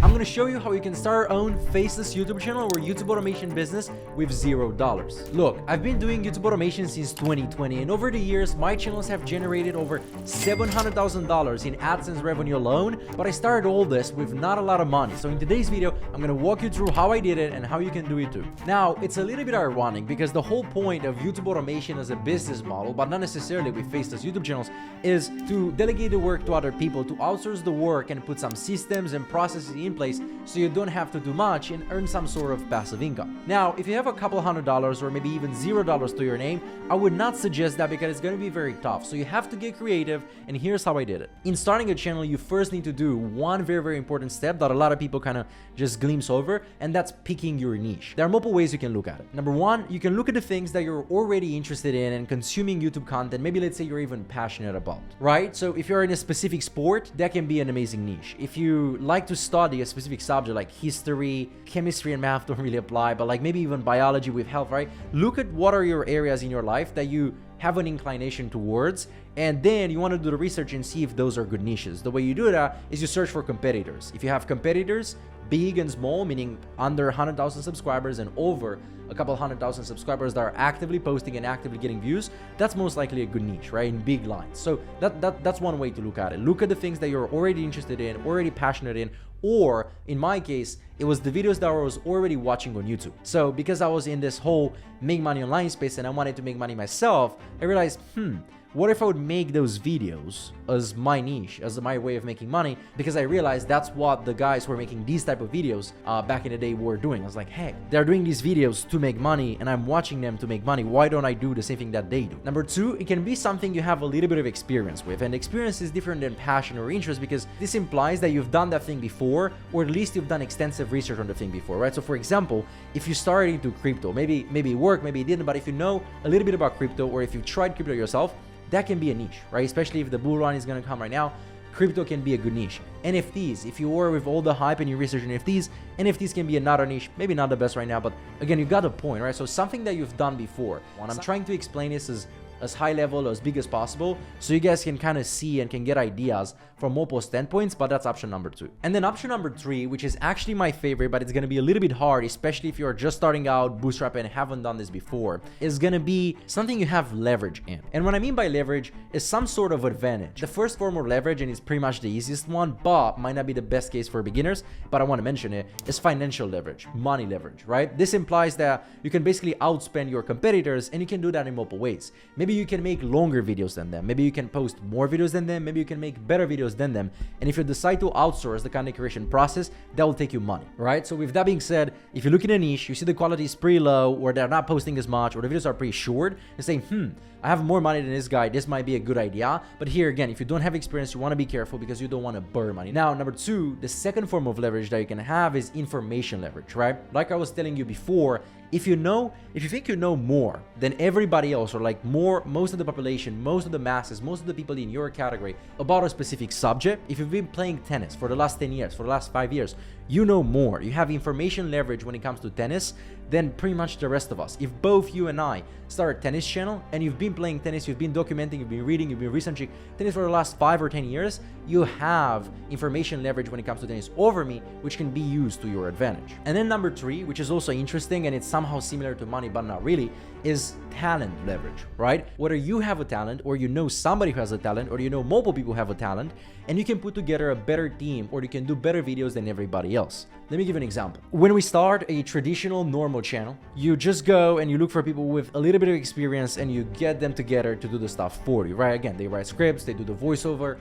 I'm gonna show you how you can start your own faceless YouTube channel or YouTube automation business with $0. Look, I've been doing YouTube automation since 2020, and over the years, my channels have generated over $700,000 in AdSense revenue alone, but I started all this with not a lot of money. So in today's video, I'm gonna walk you through how I did it and how you can do it too. Now, it's a little bit ironic because the whole point of YouTube automation as a business model, but not necessarily with faceless YouTube channels, is to delegate the work to other people, to outsource the work and put some systems and processes in place so you don't have to do much and earn some sort of passive income. Now, if you have a couple $100 or maybe even $0 to your name, I would not suggest that because it's going to be very tough. So you have to get creative, and here's how I did it. In starting a channel, you first need to do one very important step that a lot of people kind of just glimpse over, and that's picking your niche. There are multiple ways you can look at it. Number one, you can look at the things that you're already interested in and consuming YouTube content. Maybe let's say you're even passionate about, right? So if you're in a specific sport, that can be an amazing niche. If you like to study a specific subject like history, chemistry and math don't really apply, but like maybe even biology with health, right? Look at what are your areas in your life that you have an inclination towards, and then you want to do the research and see if those are good niches. The way you do that is you search for competitors. If you have competitors, big and small, meaning under 100,000 subscribers and over a couple 100,000 subscribers that are actively posting and actively getting views, that's most likely a good niche, right? In big lines. So that's one way to look at it. Look at the things that you're already interested in, already passionate in, or in my case, it was the videos that I was already watching on YouTube. So because I was in this whole make money online space and I wanted to make money myself, I realized, what if I would make those videos as my niche, as my way of making money? Because I realized that's what the guys who were making these type of videos back in the day were doing. I was like, hey, they're doing these videos to make money and I'm watching them to make money. Why don't I do the same thing that they do? Number two, it can be something you have a little bit of experience with. And experience is different than passion or interest because this implies that you've done that thing before, or at least you've done extensive research on the thing before, right? So for example, if you started into crypto, maybe it worked, maybe it didn't, but if you know a little bit about crypto, or if you've tried crypto yourself, that can be a niche, right? Especially if the bull run is going to come right now, crypto can be a good niche. NFTs, if you were with all the hype and you research NFTs can be another niche, maybe not the best right now, but again, you got the point, right? So something that you've done before. And I'm trying to explain this as high level, as big as possible, so you guys can kind of see and can get ideas from multiple standpoints, but that's option number two. And then option number three, which is actually my favorite, but it's going to be a little bit hard, especially if you're just starting out, bootstrapping, and haven't done this before, is going to be something you have leverage in. And what I mean by leverage is some sort of advantage. The first form of leverage, and it's pretty much the easiest one, but might not be the best case for beginners, but I want to mention it, is financial leverage, money leverage, right? This implies that you can basically outspend your competitors, and you can do that in multiple ways. Maybe you can make longer videos than them. Maybe you can post more videos than them. Maybe you can make better videos than them. And if you decide to outsource the content creation process, that will take you money, right? So with that being said, if you look in a niche, you see the quality is pretty low, or they're not posting as much, or the videos are pretty short, and saying, I have more money than this guy, this might be a good idea. But here again, if you don't have experience, you want to be careful because you don't want to burn money. Now, number two, the second form of leverage that you can have is information leverage, right? Like I was telling you before, if you think you know more than everybody else, or like most of the population, most of the masses, most of the people in your category about a specific subject, if you've been playing tennis for the last 10 years, for the last 5 years, you know more. You have information leverage when it comes to tennis than pretty much the rest of us. If both you and I start a tennis channel and you've been playing tennis, you've been documenting, you've been reading, you've been researching tennis for the last 5 or 10 years, you have information leverage when it comes to tennis over me, which can be used to your advantage. And then number three, which is also interesting and it's somehow similar to money, but not really, is talent leverage, right? Whether you have a talent, or you know somebody who has a talent, or you know multiple people who have a talent, and you can put together a better team, or you can do better videos than everybody else. Let me give you an example. When we start a traditional normal channel, you just go and you look for people with a little bit of experience and you get them together to do the stuff for you, right? Again, they write scripts, they do the voiceover,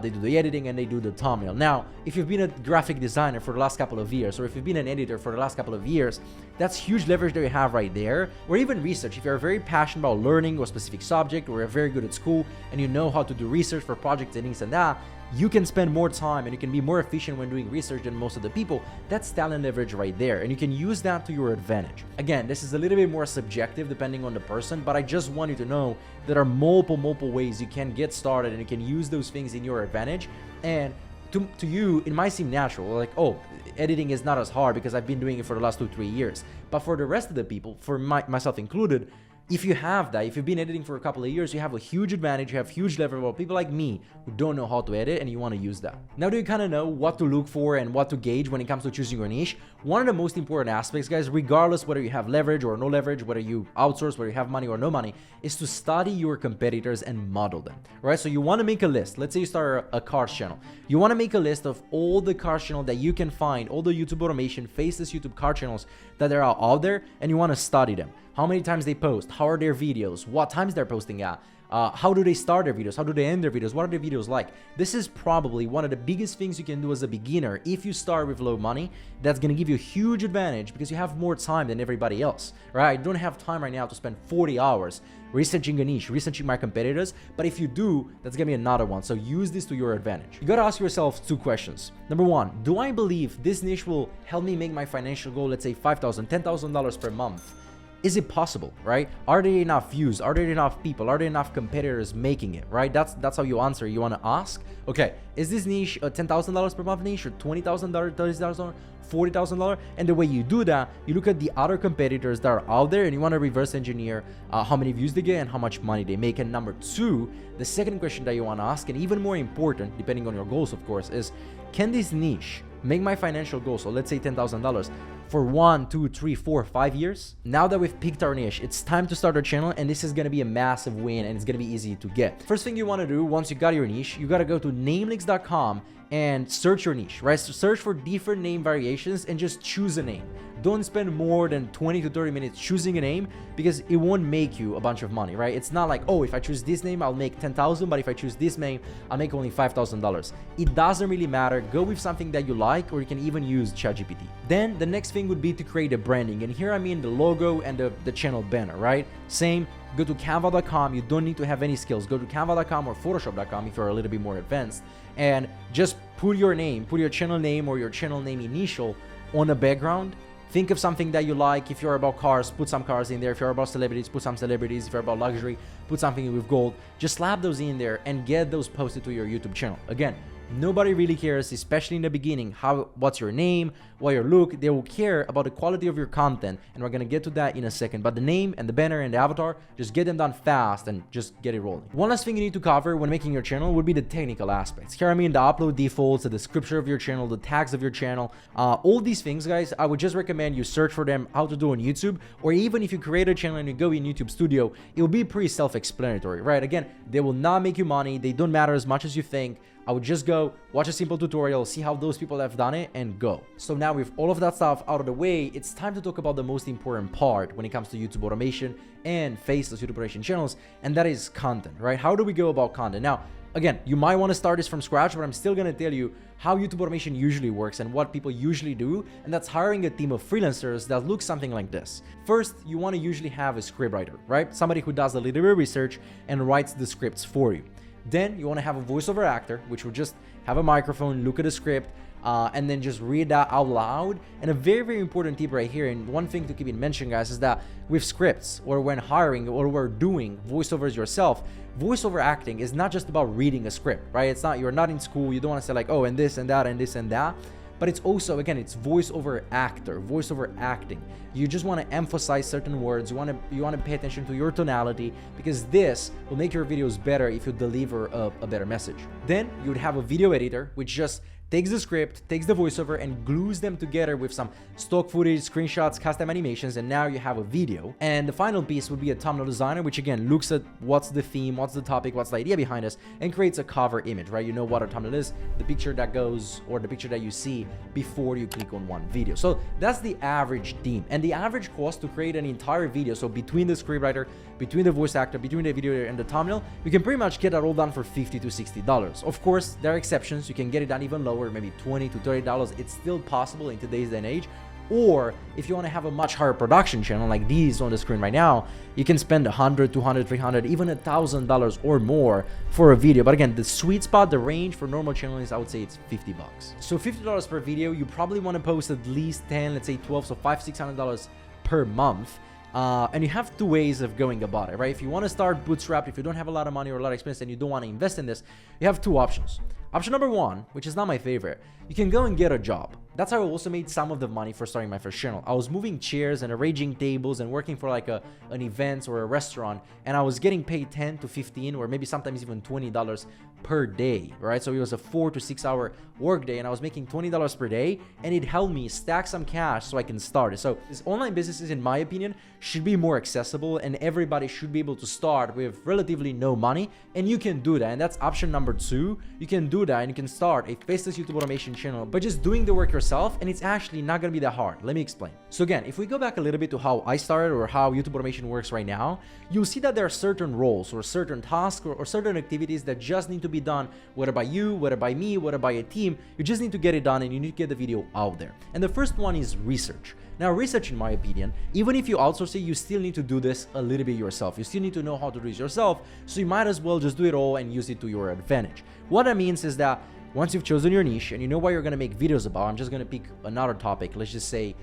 they do the editing, and they do the thumbnail. Now, if you've been a graphic designer for the last couple of years, or if you've been an editor for the last couple of years, that's huge leverage that you have right there. Or even research. If you're very passionate about learning a specific subject, or you're very good at school and you know how to do research for projects and things and that, you can spend more time and you can be more efficient when doing research than most of the people. That's talent leverage right there, and you can use that to your advantage. Again, this is a little bit more subjective depending on the person, but I just want you to know there are multiple ways you can get started and you can use those things in your advantage. And to you, it might seem natural, like, oh, editing is not as hard because I've been doing it for the last 2-3 years. But for the rest of the people, for myself included, If you have that, if you've been editing for a couple of years, you have a huge advantage, you have huge leverage over people like me who don't know how to edit and you want to use that. Now, do you kind of know what to look for and what to gauge when it comes to choosing your niche? One of the most important aspects, guys, regardless whether you have leverage or no leverage, whether you outsource, whether you have money or no money, is to study your competitors and model them, right? So you want to make a list. Let's say you start a cars channel. You want to make a list of all the cars channel that you can find, all the YouTube automation, faceless YouTube car channels that are out there, and you want to study them. How many times they post, how are their videos, what times they're posting at, how do they start their videos, how do they end their videos, what are their videos like. This is probably one of the biggest things you can do as a beginner if you start with low money. That's going to give you a huge advantage because you have more time than everybody else, right? I don't have time right now to spend 40 hours researching a niche, researching my competitors, but if you do, that's gonna be another one. So use this to your advantage. You gotta ask yourself 2 questions. Number 1, do I believe this niche will help me make my financial goal, let's say $5,000, $10,000 per month? Is it possible, right? Are there enough views? Are there enough people? Are there enough competitors making it, right? That's how you answer. You want to ask, okay, is this niche a $10,000 per month niche or $20,000, $30,000, $40,000? And the way you do that, you look at the other competitors that are out there and you want to reverse engineer how many views they get and how much money they make. And number 2, the second question that you want to ask, and even more important, depending on your goals, of course, is can this niche make my financial goal, so let's say $10,000, for 1, 2, 3, 4, 5 years? Now that we've picked our niche, it's time to start our channel, and this is going to be a massive win and it's going to be easy to get. First thing you want to do once you got your niche, you got to go to namelinks.com and search your niche, right? So search for different name variations and just choose a name. Don't spend more than 20 to 30 minutes choosing a name because it won't make you a bunch of money, right? It's not like, oh, if I choose this name, I'll make 10,000, but if I choose this name, I'll make only $5,000. It doesn't really matter. Go with something that you like, or you can even use ChatGPT. Then the next thing would be to create a branding. And here I mean the logo and the channel banner, right? Same, go to canva.com. You don't need to have any skills. Go to canva.com or photoshop.com if you're a little bit more advanced, and just put your name, put your channel name or your channel name initial on a background. Think of something that you like. If you're about cars, put some cars in there. If you're about celebrities, put some celebrities. If you're about luxury, put something with gold. Just slap those in there and get those posted to your YouTube channel. Again, nobody really cares, especially in the beginning, what's your name, what your look. They will care about the quality of your content, and we're gonna get to that in a second. But the name and the banner and the avatar, just get them done fast and just get it rolling. One last thing you need to cover when making your channel would be the technical aspects. Here I mean the upload defaults, the description of your channel, the tags of your channel, all these things, guys. I would just recommend you search for them, how to do on YouTube, or even if you create a channel and you go in YouTube Studio, it will be pretty self-explanatory, right? Again, they will not make you money. They don't matter as much as you think. I would just go watch a simple tutorial, see how those people have done it, and go. So now with all of that stuff out of the way, it's time to talk about the most important part when it comes to YouTube automation and faceless YouTube automation channels, and that is content, right? How do we go about content? Now, again, you might want to start this from scratch, but I'm still going to tell you how YouTube automation usually works and what people usually do, and that's hiring a team of freelancers that looks something like this. First, you want to usually have a scriptwriter, right? Somebody who does a little bit of research and writes the scripts for you. Then you want to have a voiceover actor, which will just have a microphone, look at the script, and then just read that out loud. And a very, very important tip right here, and one thing to keep in mention, guys, is that with scripts or when hiring or we're doing voiceovers yourself, voiceover acting is not just about reading a script, right? It's not, you're not in school. You don't want to say like, oh, and this and that and this and that. But it's also, again, it's voiceover actor, voiceover acting. You just want to emphasize certain words. You want to pay attention to your tonality, because this will make your videos better if you deliver a better message. Then you would have a video editor, which just takes the script, takes the voiceover, and glues them together with some stock footage, screenshots, custom animations, and now you have a video. And the final piece would be a thumbnail designer, which again looks at what's the theme, what's the topic, what's the idea behind us, and creates a cover image, right? You know what a thumbnail is, the picture that goes, or the picture that you see before you click on one video. So that's the average theme, and the average cost to create an entire video. So between the scriptwriter, between the voice actor, between the video and the thumbnail, you can pretty much get that all done for $50 to $60. Of course, there are exceptions. You can get it done even lower, maybe $20 to $30. It's still possible in today's day and age. Or if you want to have a much higher production channel like these on the screen right now, you can spend $100, $200, $300, even $1,000 or more for a video. But again, the sweet spot, the range for normal channels, I would say it's $50. So $50 per video, you probably want to post at least 10, let's say 12, so $500, $600 per month. And you have 2 ways of going about it, right? If you want to start bootstrapped, if you don't have a lot of money or a lot of expense and you don't want to invest in this, you have 2 options. Option number one, which is not my favorite, you can go and get a job. That's how I also made some of the money for starting my first channel. I was moving chairs and arranging tables and working for like an event or a restaurant, and I was getting paid 10 to 15 or maybe sometimes even $20 per day, right? So it was a 4 to 6 hour work day, and I was making $20 per day, and it helped me stack some cash so I can start it. So this online businesses, in my opinion, should be more accessible, and everybody should be able to start with relatively no money, and you can do that. And that's option number two. You can do that, and you can start a faceless YouTube automation channel by just doing the work yourself, and it's actually not gonna be that hard. Let me explain. So again, if we go back a little bit to how I started or how YouTube automation works right now, you'll see that there are certain roles or certain tasks or certain activities that just need to be done, whether by you, whether by me, whether by a team. You just need to get it done, and you need to get the video out there. And the first one is research. Now, research, in my opinion, even if you outsource it, you still need to do this a little bit yourself. You still need to know how to do this yourself, so you might as well just do it all and use it to your advantage. What that means is that once you've chosen your niche and you know what you're going to make videos about, I'm just going to pick another topic. Let's just say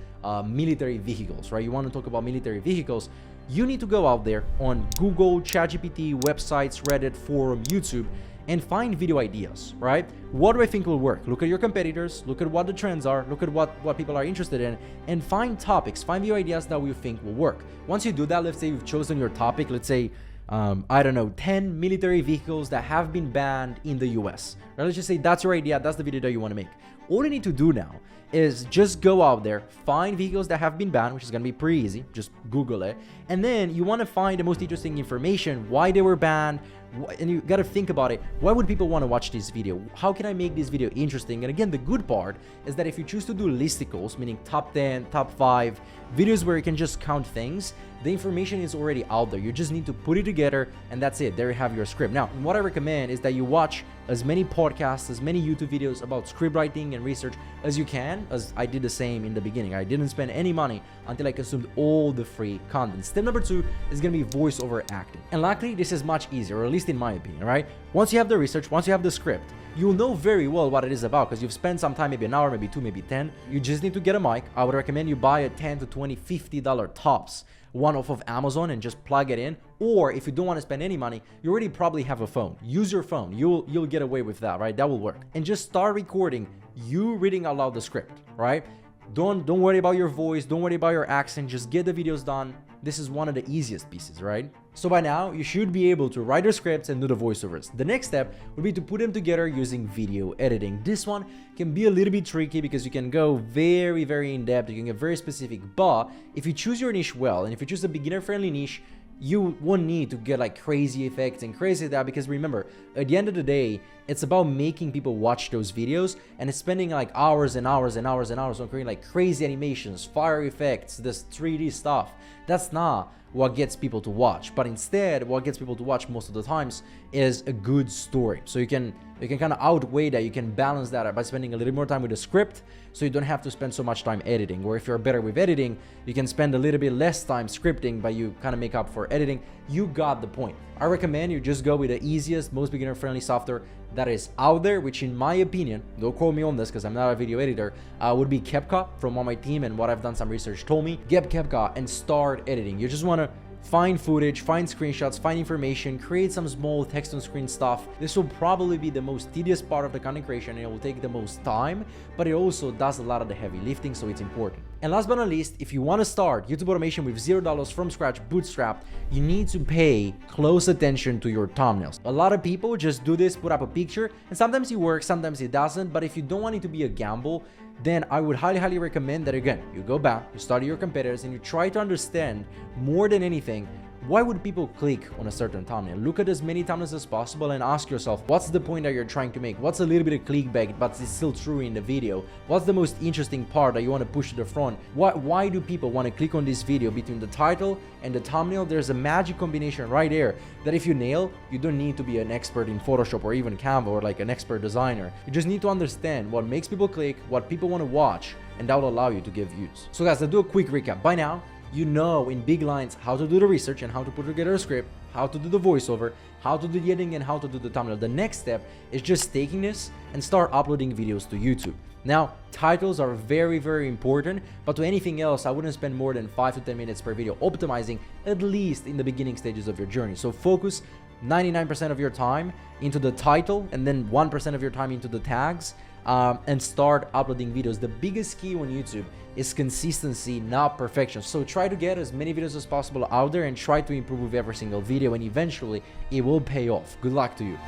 military vehicles, right? You want to talk about military vehicles. You need to go out there on Google, ChatGPT, websites, Reddit, forum, YouTube, and find video ideas, right? What do I think will work? Look at your competitors, look at what the trends are, look at what people are interested in, and find topics, find video ideas that you think will work. Once you do that, let's say you've chosen your topic, let's say, I don't know, 10 military vehicles that have been banned in the US. Right? Let's just say that's your idea, that's the video that you want to make. All you need to do now is just go out there, find vehicles that have been banned, which is going to be pretty easy, just Google it, and then you want to find the most interesting information, why they were banned, and you got to think about it. Why would people want to watch this video? How can I make this video interesting? And again, the good part is that if you choose to do listicles, meaning top 10, top 5, videos where you can just count things, the information is already out there. You just need to put it together, and that's it. There you have your script. Now, what I recommend is that you watch as many podcasts, as many YouTube videos about script writing and research as you can, as I did the same in the beginning. I didn't spend any money until I consumed all the free content. Step number 2 is going to be voiceover acting. And luckily, this is much easier, or at least in my opinion, right? Once you have the research, once you have the script, you'll know very well what it is about because you've spent some time, maybe an hour, maybe 2, maybe 10. You just need to get a mic. I would recommend you buy a $10 to $20, $50 tops one off of Amazon and just plug it in. Or if you don't want to spend any money, you already probably have a phone. Use your phone. You'll get away with that, right? That will work. And just start recording you reading out loud the script, right? Don't worry about your voice. Don't worry about your accent. Just get the videos done. This is one of the easiest pieces, right? So by now, you should be able to write your scripts and do the voiceovers. The next step would be to put them together using video editing. This one can be a little bit tricky because you can go very, very in-depth. You can get very specific. But if you choose your niche well, and if you choose a beginner-friendly niche, you won't need to get like crazy effects and crazy that, because remember, at the end of the day, it's about making people watch those videos, and it's spending like hours and hours and hours and hours on creating like crazy animations, fire effects, this 3D stuff. That's not what gets people to watch, but instead what gets people to watch most of the times is a good story. So you can kind of outweigh that, you can balance that by spending a little more time with the script, so you don't have to spend so much time editing. Or if you're better with editing, you can spend a little bit less time scripting, but you kind of make up for editing. You got the point. I recommend you just go with the easiest, most beginner-friendly software that is out there, which in my opinion, don't quote me on this because I'm not a video editor, would be CapCut from what my team and what I've done some research told me. Get CapCut and start editing. You just want to find footage, find screenshots, find information, create some small text on screen stuff. This will probably be the most tedious part of the content creation, and it will take the most time, but it also does a lot of the heavy lifting, so it's important. And last but not least, if you want to start YouTube automation with $0 from scratch, bootstrapped, you need to pay close attention to your thumbnails. A lot of people just do this, put up a picture, and sometimes it works, sometimes it doesn't. But if you don't want it to be a gamble, then I would highly recommend that, again, you go back, you study your competitors, and you try to understand more than anything, why would people click on a certain thumbnail? Look at as many thumbnails as possible and ask yourself, what's the point that you're trying to make? What's a little bit of clickbait, but it's still true in the video? What's the most interesting part that you want to push to the front? Why do people want to click on this video? Between the title and the thumbnail, there's a magic combination right there that if you nail, you don't need to be an expert in Photoshop or even Canva or like an expert designer. You just need to understand what makes people click, what people want to watch, and that will allow you to give views. So guys, I'll do a quick recap. By now, you know in big lines how to do the research and how to put together a script, how to do the voiceover, how to do the editing, and how to do the thumbnail. The next step is just taking this and start uploading videos to YouTube. Now, titles are very important, but to anything else, I wouldn't spend more than 5 to 10 minutes per video optimizing, at least in the beginning stages of your journey. So focus 99% of your time into the title and then 1% of your time into the tags, and start uploading videos. The biggest key on YouTube is consistency, not perfection. So try to get as many videos as possible out there and try to improve with every single video, and eventually it will pay off. Good luck to you.